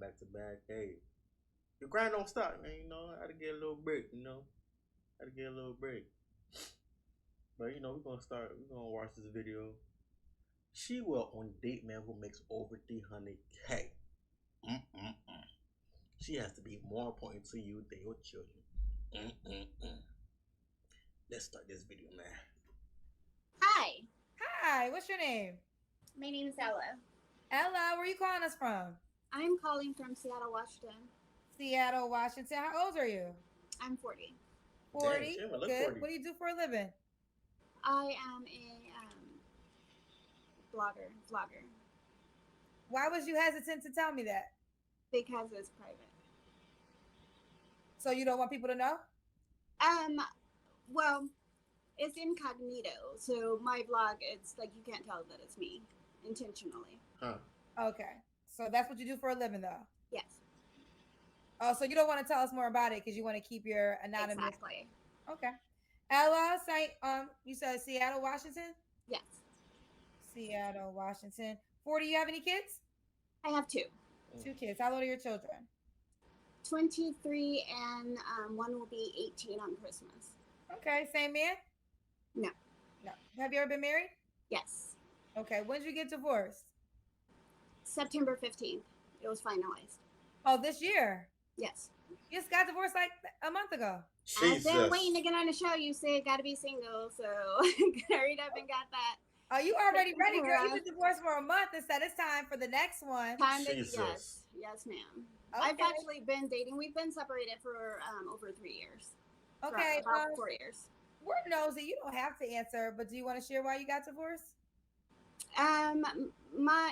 back to back. Hey, your grind don't stop, man. You know, I had to get a little break. You know, I had to get a little break. But you know, we're gonna start. We're gonna watch this video. She will on date man who makes over 300K. Mm-mm-mm. She has to be more important to you than your children. Mm-mm-mm. Let's start this video, man. Hi, Hi, what's your name? my name is Ella. Ella, where you calling us from? I'm calling from Seattle, Washington. Seattle, Washington. How old are you? I'm 40. Dang, she 40. even look Good. 40. What do you do for a living? I am a vlogger, Why was you hesitant to tell me that? because it's private. So you don't want people to know? Um, well, it's incognito, so my vlog, it's like you can't tell that it's me intentionally. Huh. Okay. So that's what you do for a living, though. Yes, Oh, so you don't want to tell us more about it because you want to keep your anonymous. exactly. Okay. Ella, say you said Seattle, Washington. Yes, Seattle, Washington. 40. You have any kids? I have two. Two kids. How old are your children? 23 and one will be 18 on Christmas. Okay. Same man? No. No. Have you ever been married? Yes. Okay. When did you get divorced? September 15th. It was finalized. Oh, this year. Yes. You just got divorced like a month ago. I've been Jesus. waiting to get on the show. You said got to be single, so hurried up and got that. Oh, you already taken ready, care girl? You've of. been divorced for a month and said it's time for the next one. Time to, Jesus. yes, ma'am. Okay. I've actually been dating. We've been separated for over 3 years. Okay. About 4 years. We're nosy. You don't have to answer, but do you want to share why you got divorced? My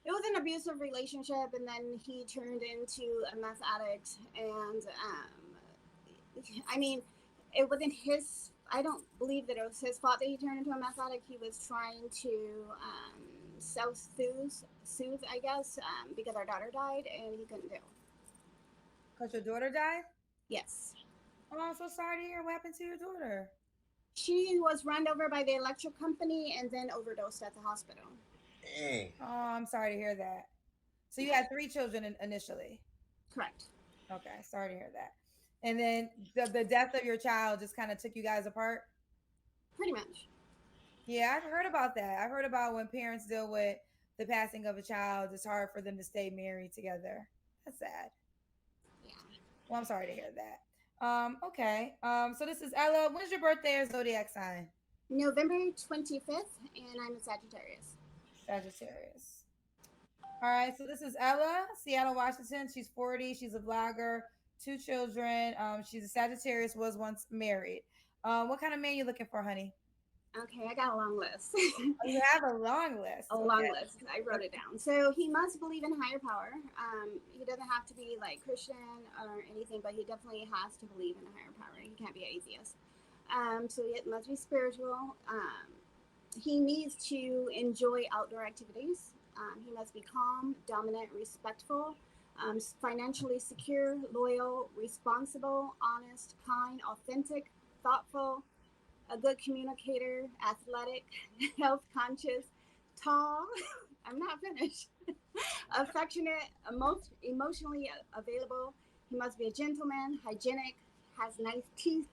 it was an abusive relationship, and then he turned into a meth addict, and I mean, it wasn't his. I don't believe that it was his fault that he turned into a meth addict. He was trying to self-soothe, I guess, because our daughter died, and he couldn't do. Because your daughter died? Yes. Oh, I'm so sorry to hear what happened to your daughter. She was run over by the electric company and then overdosed at the hospital. Dang. Oh, I'm sorry to hear that. So you had three children initially. Correct. Okay, sorry to hear that. And then the death of your child just kind of took you guys apart? Pretty much. Yeah, I've heard about that. I've heard about when parents deal with the passing of a child, it's hard for them to stay married together. That's sad. Yeah. Well, I'm sorry to hear that. Okay. So this is Ella. When's your birthday or zodiac sign? November 25th, and I'm a Sagittarius. Sagittarius. All right. So this is Ella, Seattle, Washington. She's 40. She's a vlogger. Two children. She's a Sagittarius. Was once married. What kind of man you looking for, honey? Okay, I got a long list. Oh, you have a long list. A Okay. long list. I wrote it down. So he must believe in higher power. He doesn't have to be like Christian or anything, but he definitely has to believe in a higher power. He can't be an atheist. So he must be spiritual. He needs to enjoy outdoor activities. He must be calm, dominant, respectful, financially secure, loyal, responsible, honest, kind, authentic, thoughtful, a good communicator, athletic, health conscious, tall. I'm not finished. Affectionate, emotionally available. He must be a gentleman, hygienic, has nice teeth,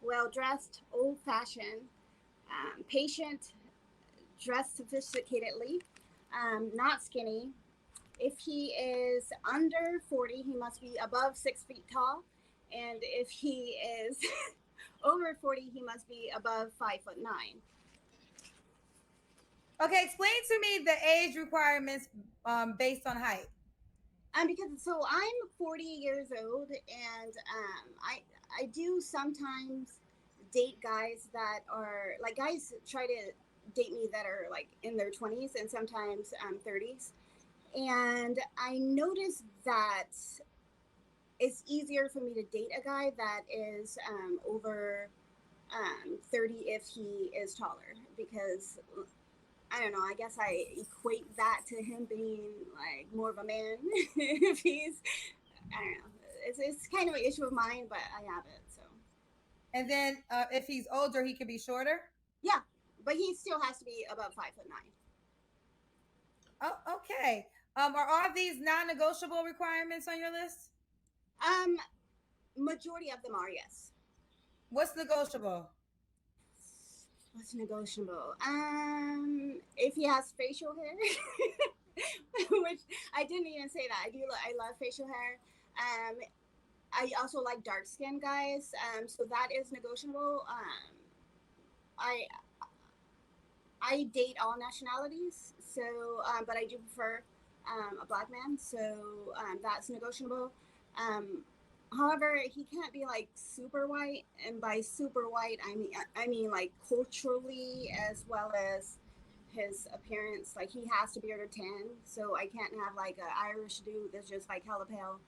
well dressed, old fashioned, patient, dressed sophisticatedly, not skinny. If he is under 40, he must be above 6 feet tall. And if he is over 40, he must be above 5'9". Okay. Explain to me the age requirements based on height. Because so I'm 40 years old, and I do sometimes date guys that are like guys try to date me that are like in their 20s and sometimes 30s, and I noticed that it's easier for me to date a guy that is over 30 if he is taller, because I don't know, I guess I equate that to him being like more of a man. If he's, I don't know, it's kind of an issue of mine, but I have it. So And then if he's older, he could be shorter. yeah, but he still has to be above 5'9". Oh, okay. Are all these non-negotiable requirements on your list? Um, Majority of them are, yes. What's negotiable? What's negotiable? If he has facial hair, which I didn't even say that. I love facial hair. Um, I also like dark skinned guys. So that is negotiable. I I date all nationalities, so but I do prefer a black man, so that's negotiable. Um, However, he can't be like super white, and by super white, I mean like culturally as well as his appearance. Like he has to be under 10, so I can't have like an Irish dude that's just like hella pale.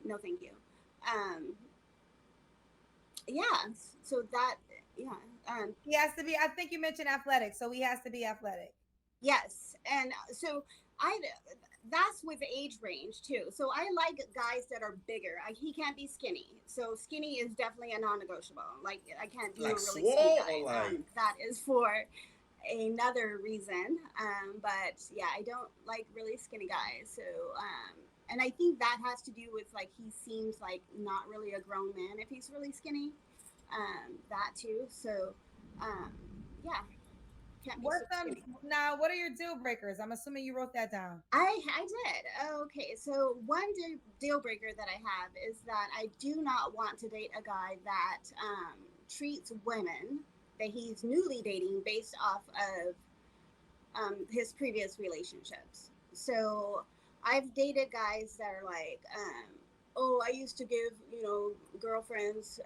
No, thank you. Um, yeah, so that yeah. He has to be. I think you mentioned athletic, so he has to be athletic. Yes, and so I that's with age range too. So I like guys that are bigger. He can't be skinny. So skinny is definitely a non-negotiable. Like I can't do Like a really skinny swole or guy. like That is for another reason. But yeah, I don't like really skinny guys. So and I think that has to do with like he seems like not really a grown man if he's really skinny. That too. So um, yeah, can't be What's super skinny. now? What are your deal breakers? I'm assuming you wrote that down. I did. Okay, so one deal breaker that I have is that I do not want to date a guy that treats women that he's newly dating based off of his previous relationships. So I've dated guys that are like, oh, I used to give girlfriends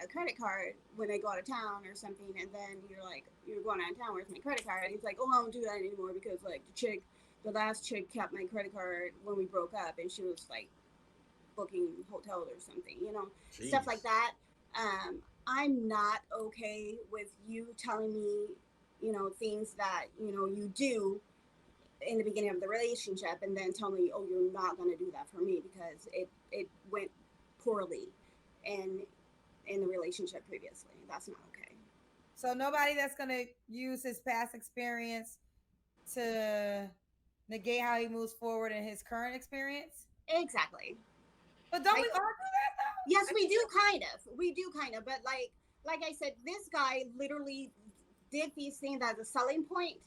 a credit card when they go out of town or something, and then you're like, you're going out of town, where's my credit card? And he's like, oh, I don't do that anymore because like the last chick kept my credit card when we broke up, and she was like booking hotels or something, stuff like jeez. that. I'm not okay with you telling me, things that you do in the beginning of the relationship and then tell me, oh, you're not going to do that for me because it went poorly in the relationship previously. That's not okay. So nobody that's gonna use his past experience to negate how he moves forward in his current experience. Exactly. But don't we Like, all do that yes, though? I we mean, do kind of. We do kind of, but like I said, this guy literally did these things as a selling point.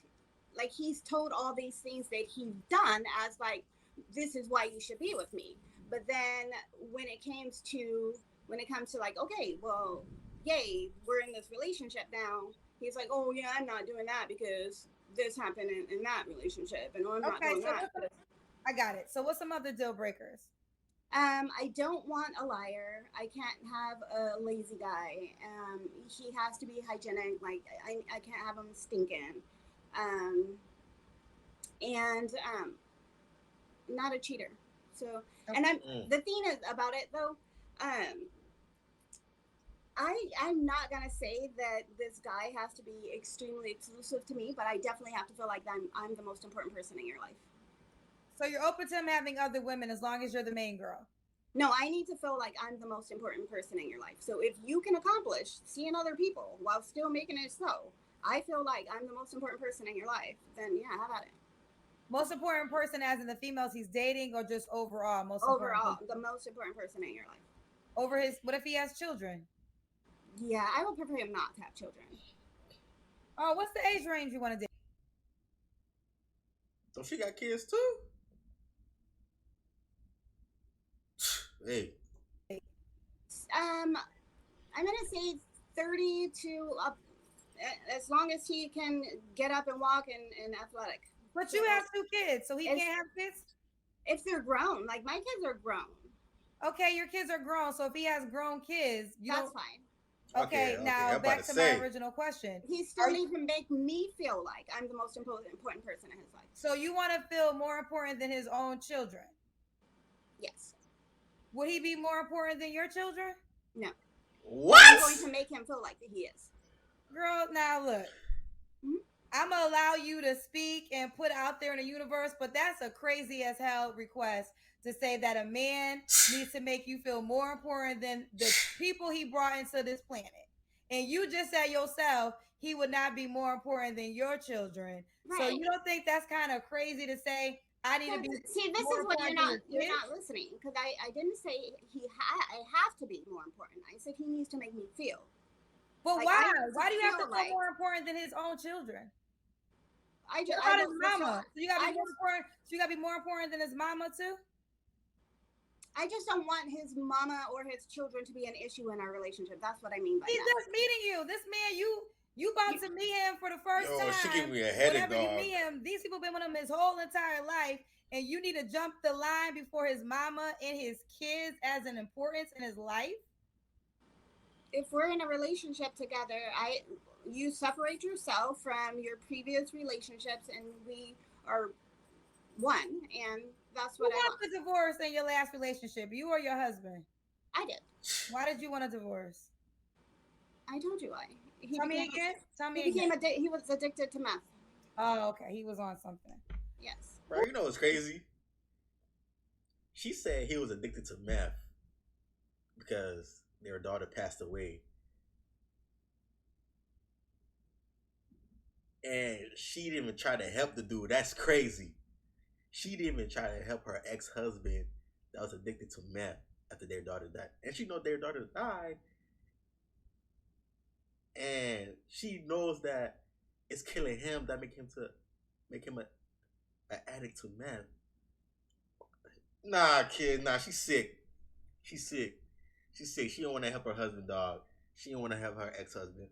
Like he's told all these things that he's done as like, this is why you should be with me. But then when it comes to like, okay, well, yay, we're in this relationship now. He's like, oh yeah, I'm not doing that because this happened in that relationship, and oh, I'm not okay, doing so that. I got it. So what's some other deal breakers? I don't want a liar. I can't have a lazy guy. He has to be hygienic. Like I can't have him stinking. Um, and not a cheater. So, and Okay. I'm Mm. the thing is about it though. Um, I'm not gonna say that this guy has to be extremely exclusive to me, but I definitely have to feel like I'm the most important person in your life. So you're open to him having other women as long as you're the main girl. No, I need to feel like I'm the most important person in your life. So if you can accomplish seeing other people while still making it so, I feel like I'm the most important person in your life, then yeah, how about it? Most important person as in the females he's dating or just overall most important Overall, person? the most important person in your life. Over his what if he has children? Yeah, I would prefer him not to have children. Oh, what's the age range you want to date? So she got kids too? Hey, Um, I'm gonna say 30 to up, as long as he can get up and walk and athletic. But So you have two kids, so he if can't have kids? if they're grown, like my kids are grown, Okay, your kids are grown, so if he has grown kids, you that's don't. fine. okay, Okay, okay. now I'm about back to to my say. original question. He still Are you, needs to make me feel like I'm the most important person in his life. so you want to feel more important than his own children? Yes. Would he be more important than your children? No. But I'm going What? to make him feel like he is. Girl, now look, Mhm. I'm gonna allow you to speak and put out there in the universe, but that's a crazy as hell request to say that a man needs to make you feel more important than the people he brought into this planet. And you just said yourself he would not be more important than your children. So Right. you don't think that's kind of crazy to say I need to be See, this more is what you're important than not your kids. listening, because I didn't say I have to be more important. I said he needs to make me feel But like why? I need to Why do you have to feel feel like more important than his own children? What I about his don't for mama? sure. So you gotta be I more just important. So you gotta be more important than his mama too. I just don't want his mama or his children to be an issue in our relationship. That's what I mean by He's that. just meeting you. This man, you about You, to meet him for the first Yo, she giving time. me a headache, Whenever you dog. meet him, these people been with him his whole entire life, and you need to jump the line before his mama and his kids as an importance in his life. if we're in a relationship together, you separate yourself from your previous relationships, and we are one, and that's Who what I wants want. a divorce in your last relationship? You or your husband? I did. Why did you want a divorce? I told you why. He Tell me became again. Tell he me again. became he was addicted to meth. Oh, okay. He was on something. Yes. Bro, you know what's crazy? She said he was addicted to meth because their daughter passed away. And she didn't even try to help the dude. That's crazy. She didn't even try to help her ex-husband that was addicted to meth after their daughter died. And she know their daughter died. And she knows that it's killing him that make him an addict to meth. Nah, kid, nah, she's sick. She's sick. She's sick. She don't want to help her husband, dog. She don't want to help her ex-husband.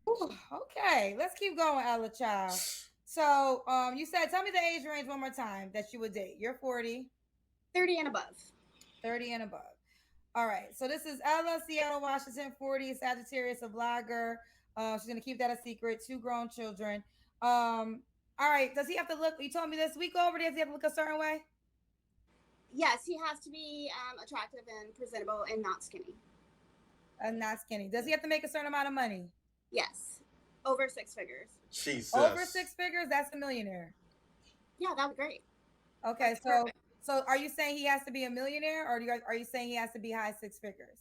Ooh, okay, let's keep going, Ella Child. So, you said, tell me the age range one more time that you would date. You're 40, 30 and above. 30 and above. All right. So this is Ella, Seattle, Washington, 40, Sagittarius, a blogger. She's gonna keep that a secret. Two grown children. All right. Does he have to look? You told me this week over. Does he have to look a certain way? Yes, he has to be attractive and presentable and not skinny. And not skinny. Does he have to make a certain amount of money? Yes, over six figures. Jesus. Over six figures? That's a millionaire. Yeah, that would be great. Okay. That's So, perfect. so are you saying he has to be a millionaire, or are you saying he has to be high six figures?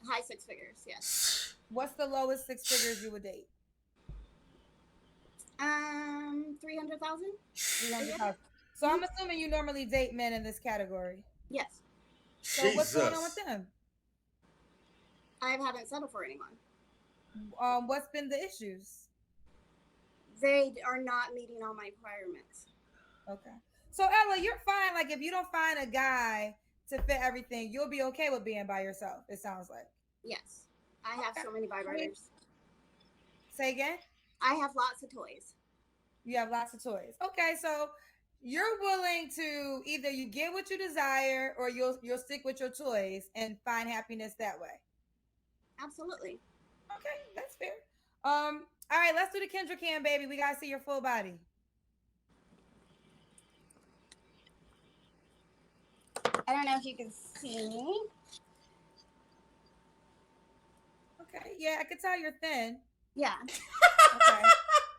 High six figures. Yes. What's the lowest six figures you would date? 300,000. 300,000. So I'm assuming you normally date men in this category. Yes. So what's going on with Jesus. them? I haven't settled for anyone. What's been the issues? They are not meeting all my requirements. Okay. So Ella, you're fine. Like if you don't find a guy to fit everything, you'll be okay with being by yourself. It sounds like. Yes. I have Okay. so many vibrators. Say again. I have lots of toys. You have lots of toys. Okay, so you're willing to either you get what you desire or you'll stick with your toys and find happiness that way. Absolutely. Okay, that's fair. All right, let's do the Kendra cam, baby. We gotta see your full body. I don't know if you can see me. Okay, yeah, I could tell you're thin. Yeah. Okay.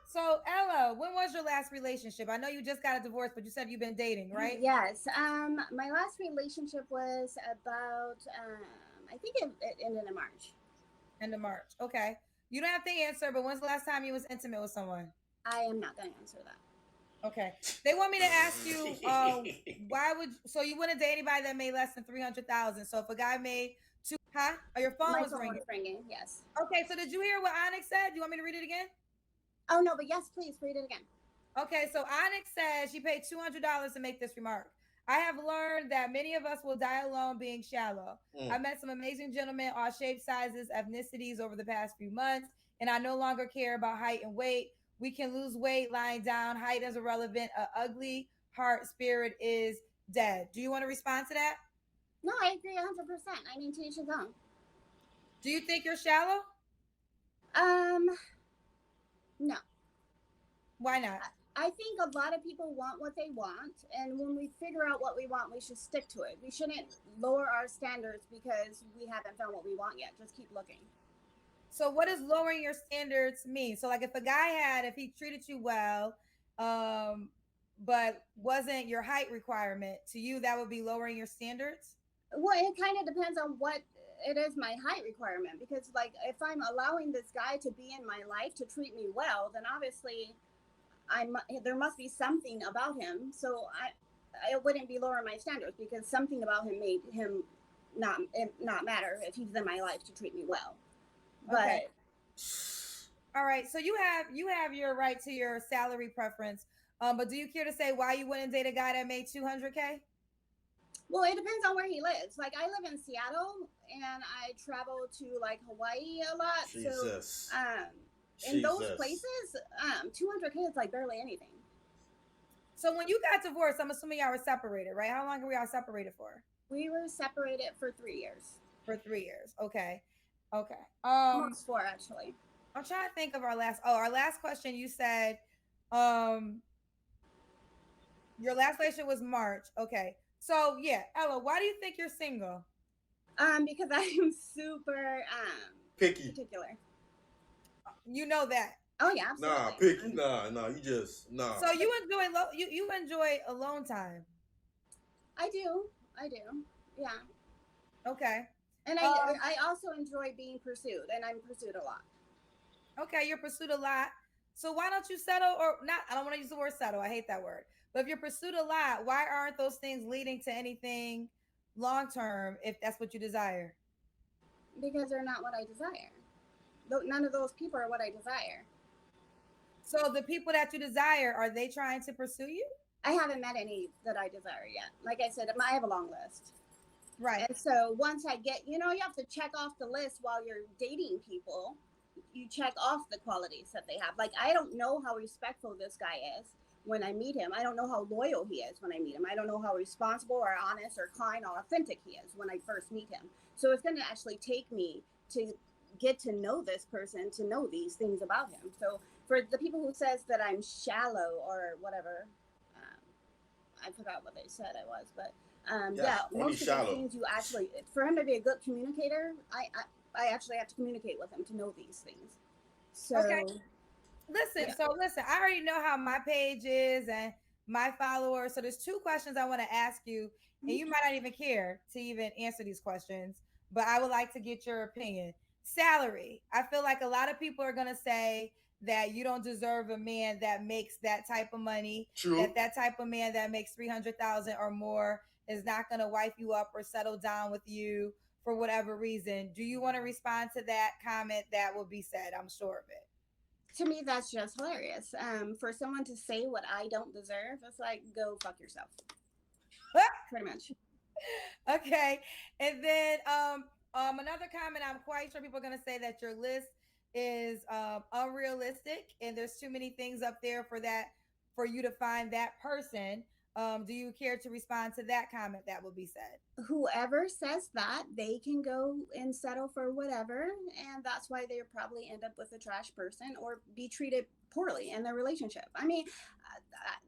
So Ella, when was your last relationship? I know you just got a divorce, but you said you've been dating, right? Yes. My last relationship was about I think it ended in March. End of March. Okay. You don't have to answer, but when's the last time you was intimate with someone? I am not going to answer that. Okay. They want me to ask you, so you wouldn't date anybody that made less than 300,000. So if a guy made two, huh? Oh, your phone My was phone ringing. was ringing. Yes. Okay. So did you hear what Onyx said? You want me to read it again? Oh no, but yes, please read it again. Okay, so Onyx says she paid $200 to make this remark. I have learned that many of us will die alone being shallow. I met some amazing gentlemen, all shapes, sizes, ethnicities over the past few months, and I no longer care about height and weight. We can lose weight lying down. Height is irrelevant. A ugly heart spirit is dead. Do you want to respond to that? No, I agree 100%. I mean, to each his own. Do you think you're shallow? No. Why not? I think a lot of people want what they want, and when we figure out what we want, we should stick to it. We shouldn't lower our standards because we haven't found what we want yet. Just keep looking. So what does lowering your standards mean? So like if he treated you well, but wasn't your height requirement, to you that would be lowering your standards? Well, it kind of depends on what it is my height requirement, because like if I'm allowing this guy to be in my life to treat me well, then obviously there must be something about him. So I wouldn't be lowering my standards because something about him made him not matter if he's in my life to treat me well. Okay. But All right. So you have your right to your salary preference. But do you care to say why you wouldn't date a guy that made 200K? well, it depends on where he lives. Like I live in Seattle and I travel to like Hawaii a lot. So Jesus. um, in those Jesus. places, 200K is like barely anything. So when you got divorced, I'm assuming y'all were separated, right? How long were y'all separated for? We were separated for 3 years, For 3 years. Okay. Okay. almost four actually. I'm trying to think of our last question. You said, um, your last relationship was March. Okay. So yeah, Ella, why do you think you're single? Because I am super Picky. particular. You know that. Oh yeah, Nah, absolutely. picky. Nah. You just nah. So you enjoy alone time. I do, I do, yeah. Okay. And Um. I also enjoy being pursued, and I'm pursued a lot. Okay. You're pursued a lot. So why don't you settle or not? I don't want to use the word settle. I hate that word. But if you're pursued a lot, why aren't those things leading to anything long term? If that's what you desire. Because they're not what I desire. None of those people are what I desire. So the people that you desire, are they trying to pursue you? I haven't met any that I desire yet. Like I said, I have a long list. Right. And so once I get, you have to check off the list while you're dating people. You check off the qualities that they have. Like, I don't know how respectful this guy is when I meet him. I don't know how loyal he is when I meet him. I don't know how responsible or honest or kind or authentic he is when I first meet him. So it's going to actually take me to get to know this person, to know these things about him. So for the people who says that I'm shallow or whatever, um, I forgot what they said I was, but Yeah, yeah, only most of these shallow. things you actually, for him to be a good communicator, I actually have to communicate with him to know these things. Okay. So Listen, yeah. so listen, I already know how my page is and my followers. So there's two questions I want to ask you, and you might not even care to even answer these questions, but I would like to get your opinion. Salary. I feel like a lot of people are gonna say that you don't deserve a man that makes that type of money, True. that type of man that makes 300,000 or more is not gonna wife you up or settle down with you for whatever reason. Do you want to respond to that comment that will be said? I'm sure of it. To me, that's just hilarious. For someone to say what I don't deserve, it's like go fuck yourself, pretty much. Okay. And then another comment, I'm quite sure people are gonna say that your list is unrealistic and there's too many things up there for you to find that person. Do you care to respond to that comment that will be said? Whoever says that, they can go and settle for whatever, and that's why they probably end up with a trash person or be treated poorly in their relationship. I mean,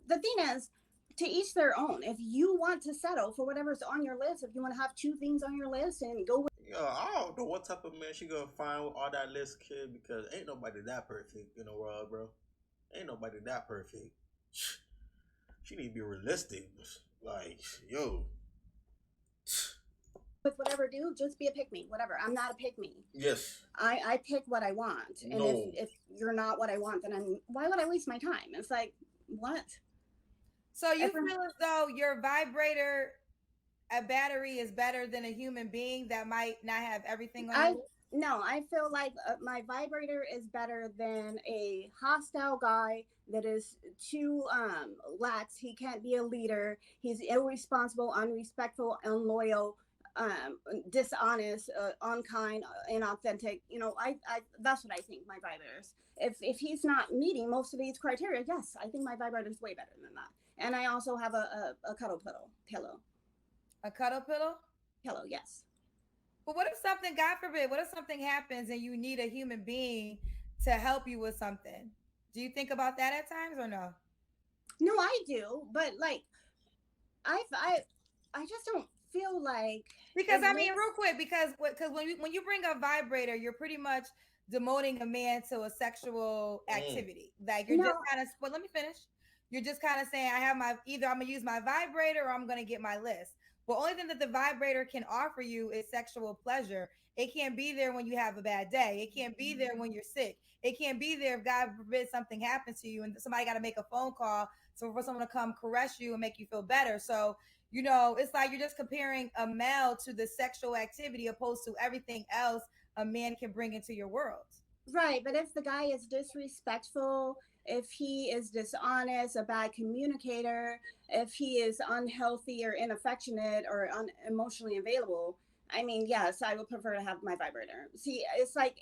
the thing is, to each their own. If you want to settle for whatever's on your list, if you want to have two things on your list and go with Yeah, I don't know what type of man she gonna find with all that list, kid, because ain't nobody that perfect in the world, bro. Ain't nobody that perfect. She need to be realistic. Like, yo, whatever dude, just be a pick me, whatever. I'm not a pick me. yes, I pick what I want, and no, if you're not what I want, then why would I waste my time? It's like what? So you feel as though your vibrator, a battery is better than a human being that might not have everything on your I list? No, I feel like my vibrator is better than a hostile guy that is too lax. He can't be a leader. He's irresponsible, unrespectful, unloyal, dishonest, unkind, inauthentic. I that's what I think my vibrator is. If he's not meeting most of these criteria, yes, I think my vibrator is way better than that. And I also have a cuddle A cuddle pillow? pillow. Yes. But what if something, God forbid, what if something happens and you need a human being to help you with something? Do you think about that at times or no? No, I do, but like I I just don't feel like Because it I mean, makes. real quick, because when you bring a vibrator, you're pretty much demoting a man to a sexual mm, activity. Like you're just No, kind of. But let me finish. You're just kind of saying, I have my either I'm gonna use my vibrator or I'm gonna get my list. Well, only thing that the vibrator can offer you is sexual pleasure. It can't be there when you have a bad day. It can't be there when you're sick. It can't be there if God forbid something happens to you and somebody got to make a phone call so for someone to come caress you and make you feel better. So, it's like you're just comparing a male to the sexual activity opposed to everything else a man can bring into your world. Right, but if the guy is disrespectful, if he is dishonest, a bad communicator, if he is unhealthy or inaffectionate or emotionally available, I mean, yes, I would prefer to have my vibrator. See, it's like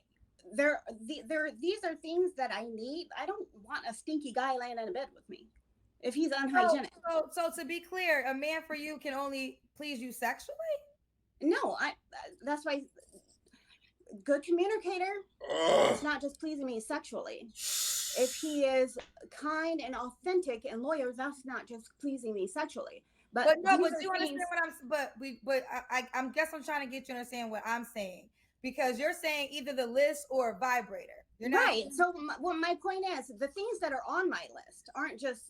these are things that I need. I don't want a stinky guy laying in a bed with me if he's So, unhygienic. so to be clear, a man for you can only please you sexually. No, I that's why good communicator is not just pleasing me sexually. If he is kind and authentic and loyal, that's not just pleasing me sexually. But But no, these but are you understand things, what I'm guess I'm trying to get you to understand what I'm saying because you're saying either the list or a vibrator. You're not right? So, my point is, the things that are on my list aren't just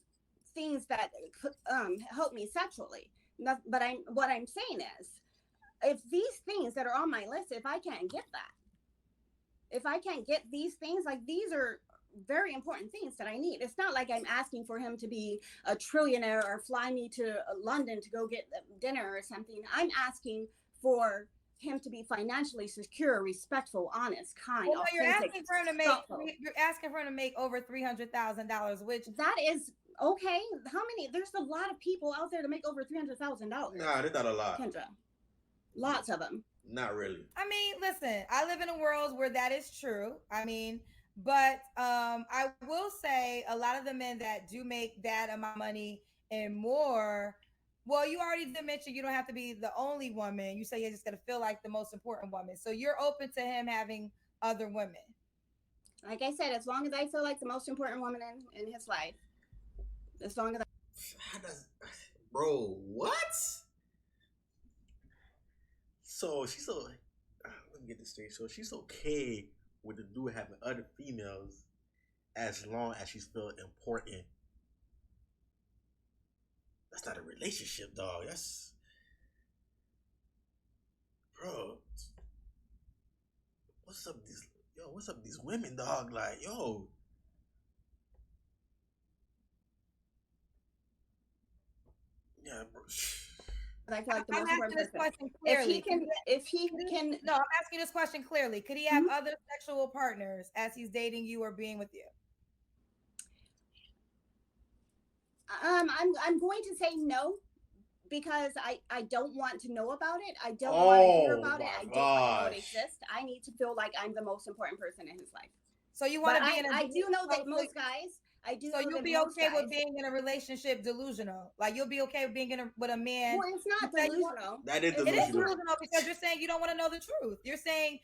things that help me sexually. But what I'm saying is, if these things that are on my list, if I can't get that, if I can't get these things, like these are very important things that I need. It's not like I'm asking for him to be a trillionaire or fly me to London to go get dinner or something. I'm asking for him to be financially secure, respectful, honest, kind, well, no, authentic, thoughtful. you're asking for him to make over $300,000, which That is okay. How many? There's a lot of people out there to make over $300,000. Nah, that's not a lot. Kendra, lots of them. Not really. I mean, listen, I live in a world where that is true. I mean, but I will say a lot of the men that do make that amount of money and more. Well, you already did mention you don't have to be the only woman. You say you're just gonna feel like the most important woman. So you're open to him having other women. Like I said, as long as I feel like the most important woman in his life, as long as How does, bro? What? So she's so. Let me get this straight. So she's okay with the dude having other females as long as she's feel important. That's not a relationship, dog. That's, bro. What's up these What's up these women, dog? Like, yo. Yeah, bro. I feel like the I'm most asking important this person. question clearly. If he can, No, I'm asking this question clearly. Could he have other sexual partners as he's dating you or being with you? I'm going to say no because I don't want to know about it. I don't want to hear Oh about it. my I don't want to know it gosh. exists. I need to feel like I'm the most important person in his life. So you want But to be in a I do know that so- most guys. I do So know you'll that be most okay guys. with being in a relationship delusional. Like you'll be okay with being with a man. Well, it's not You said you want- delusional. That is It's It is delusional. delusional because you're saying you don't want to know the truth. You're saying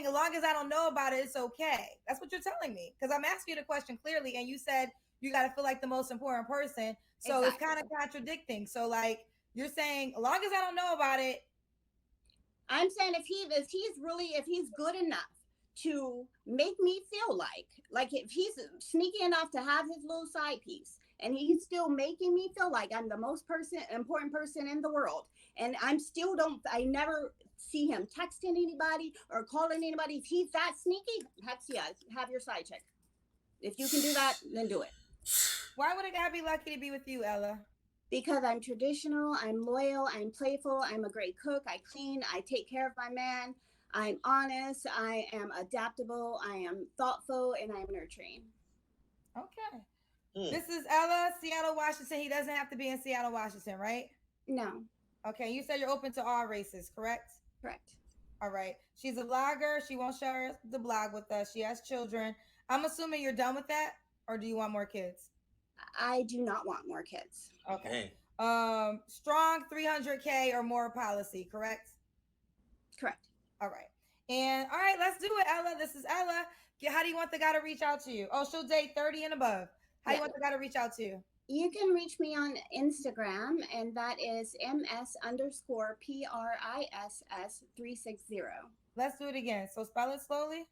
as long as I don't know about it, it's okay. That's what you're telling me. Because I'm asking you the question clearly, and you said you got to feel like the most important person. So it's Exactly. kind of contradicting. So like you're saying, as long as I don't know about it, I'm saying if he's good enough to make me feel like if he's sneaky enough to have his little side piece and he's still making me feel like I'm the most important person in the world, and I never see him texting anybody or calling anybody. If he's that sneaky, heck yeah, have your side check. If you can do that, then do it. why would a guy be lucky to be with you, Ella? Because I'm traditional, I'm loyal, I'm playful, I'm a great cook, I clean, I take care of my man, I'm honest, I am adaptable, I am thoughtful, and I'm nurturing. Okay. Hmm. This is Ella, Seattle, Washington. He doesn't have to be in Seattle, Washington, right? No, Okay. You said you're open to all races, correct? correct. All right. She's a blogger. She won't share the blog with us. She has children. I'm assuming you're done with that, or do you want more kids? I do not want more kids. Okay. Strong 300K or more policy, correct? Correct. All right. And all right, let's do it, Ella. This is Ella. How do you want the guy to reach out to you? Oh, she'll date 30 and above. How do you want the guy to reach out to you? You can reach me on Instagram, and that is ms_PRISS360. Let's do it again. So spell it slowly.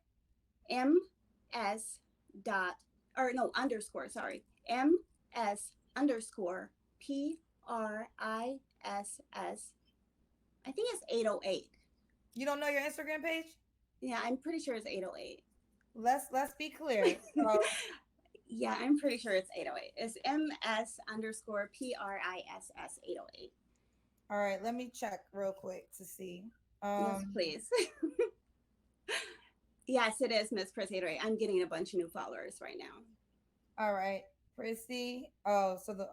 MS dot, or no, underscore, sorry. MS_PRISS I think it's 808. You don't know your Instagram page? Yeah, I'm pretty sure it's 808. Let's be clear. So, yeah, I'm pretty sure it's 808. It's MS_PRISS 808. all right, let me check real quick to see. Yes, please. Yes, it is Miss Chris 808. I'm getting a bunch of new followers right now. All right, Prissy. Oh, so the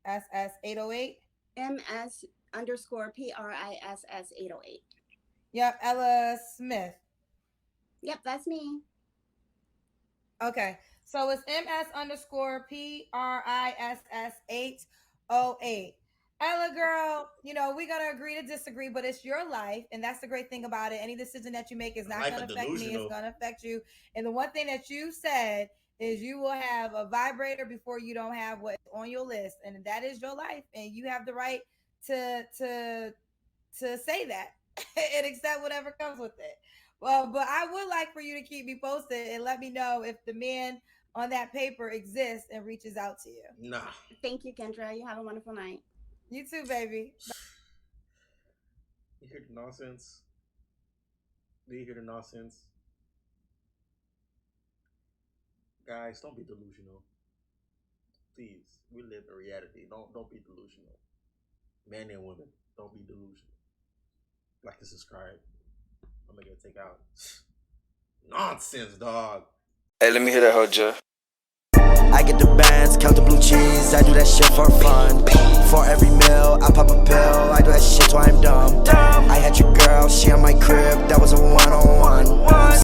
SS 808. MS_PRISS 808. Yep, Ella Smith. Yep, that's me. Okay, so it's MS_PRISS 808. Ella, girl, you know, we're going to agree to disagree, but it's your life. And that's the great thing about it. Any decision that you make is not going to affect me. It's going to affect you. And the one thing that you said is you will have a vibrator before you don't have what's on your list. And that is your life. And you have the right to say that and accept whatever comes with it. Well, but I would like for you to keep me posted and let me know if the man on that paper exists and reaches out to you. Nah. Thank you, Kendra. You have a wonderful night. You too, baby. You hear the nonsense? Do you hear the nonsense? Guys, don't be delusional. Please, we live in reality. Don't be delusional. Men and women, don't be delusional. Like and subscribe. I'm gonna get take out. Nonsense, dog. Hey, let me hear that hoe, Jeff. I get the bands, count the blue cheese, I do that shit for fun. For every meal, I pop a pill, I do that shit till I'm dumb. I had your girl, she on my crib, that was a one-on-one.